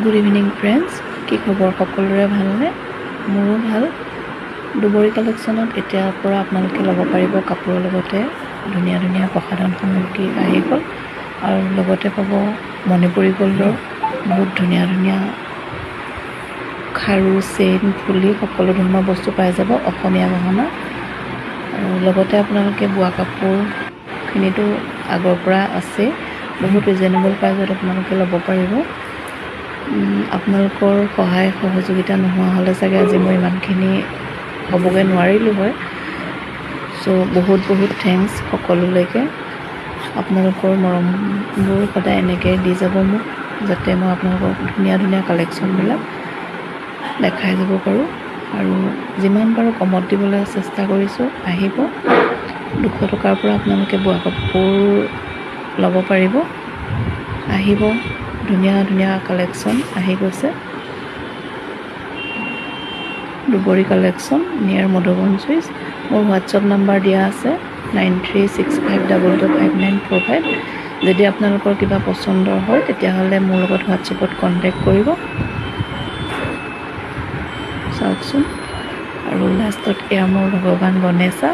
Good evening friends, কি খবৰ? সকলোৰে ভালনে? মোৰো ভাল। দুবৰী কালেকশ্যনত এতিয়াৰ পৰা আপোনালোকে ল'ব পাৰিব কাপোৰৰ লগতে ধুনীয়া ধুনীয়া প্ৰসাধন সামগ্ৰী আহি গ'ল, আৰু লগতে পাব মণিপুৰী গল্ডৰ বহুত ধুনীয়া ধুনীয়া খাৰু, চেইন, ফুলি সকলো ধৰণৰ বস্তু পাই যাব অসমীয়া গহনা। আৰু লগতে আপোনালোকে বোৱা কাপোৰখিনিতো আগৰ পৰা আছে, বহুত ৰিজনেবল প্ৰাইজত আপোনালোকে ল'ব পাৰিব। আপোনালোকৰ সহায় সহযোগিতা নোহোৱা হ'লে চাগে আজি মই ইমানখিনি হ'বগৈ নোৱাৰিলোঁ হয়। চ' বহুত বহুত থেংকছ সকলোলৈকে। আপোনালোকৰ মৰমবোৰ সদায় এনেকৈ দি যাব মোক, যাতে মই আপোনালোকক ধুনীয়া ধুনীয়া কালেকশ্যনবিলাক দেখাই যাব পাৰোঁ। আৰু যিমান পাৰোঁ কমত দিবলৈ চেষ্টা কৰিছোঁ। আহিব, 200 টকাৰ পৰা আপোনালোকে বোৱা কাপোৰ ল'ব পাৰিব। আহিব, ধুনীয়া ধুনীয়া কালেকশ্যন আহি গৈছে। দুবৰী কালেকশ্যন নিয়াৰ মধুবন চুইচ। মোৰ হোৱাটছআপ নাম্বাৰ দিয়া আছে 9365225945। যদি আপোনালোকৰ কিবা পচন্দৰ হয় তেতিয়াহ'লে মোৰ লগত হোৱাটছআপত কণ্টেক্ট কৰিব। চাওকচোন, আৰু লাষ্টত এয়া মোৰ ভগৱান গণেশা।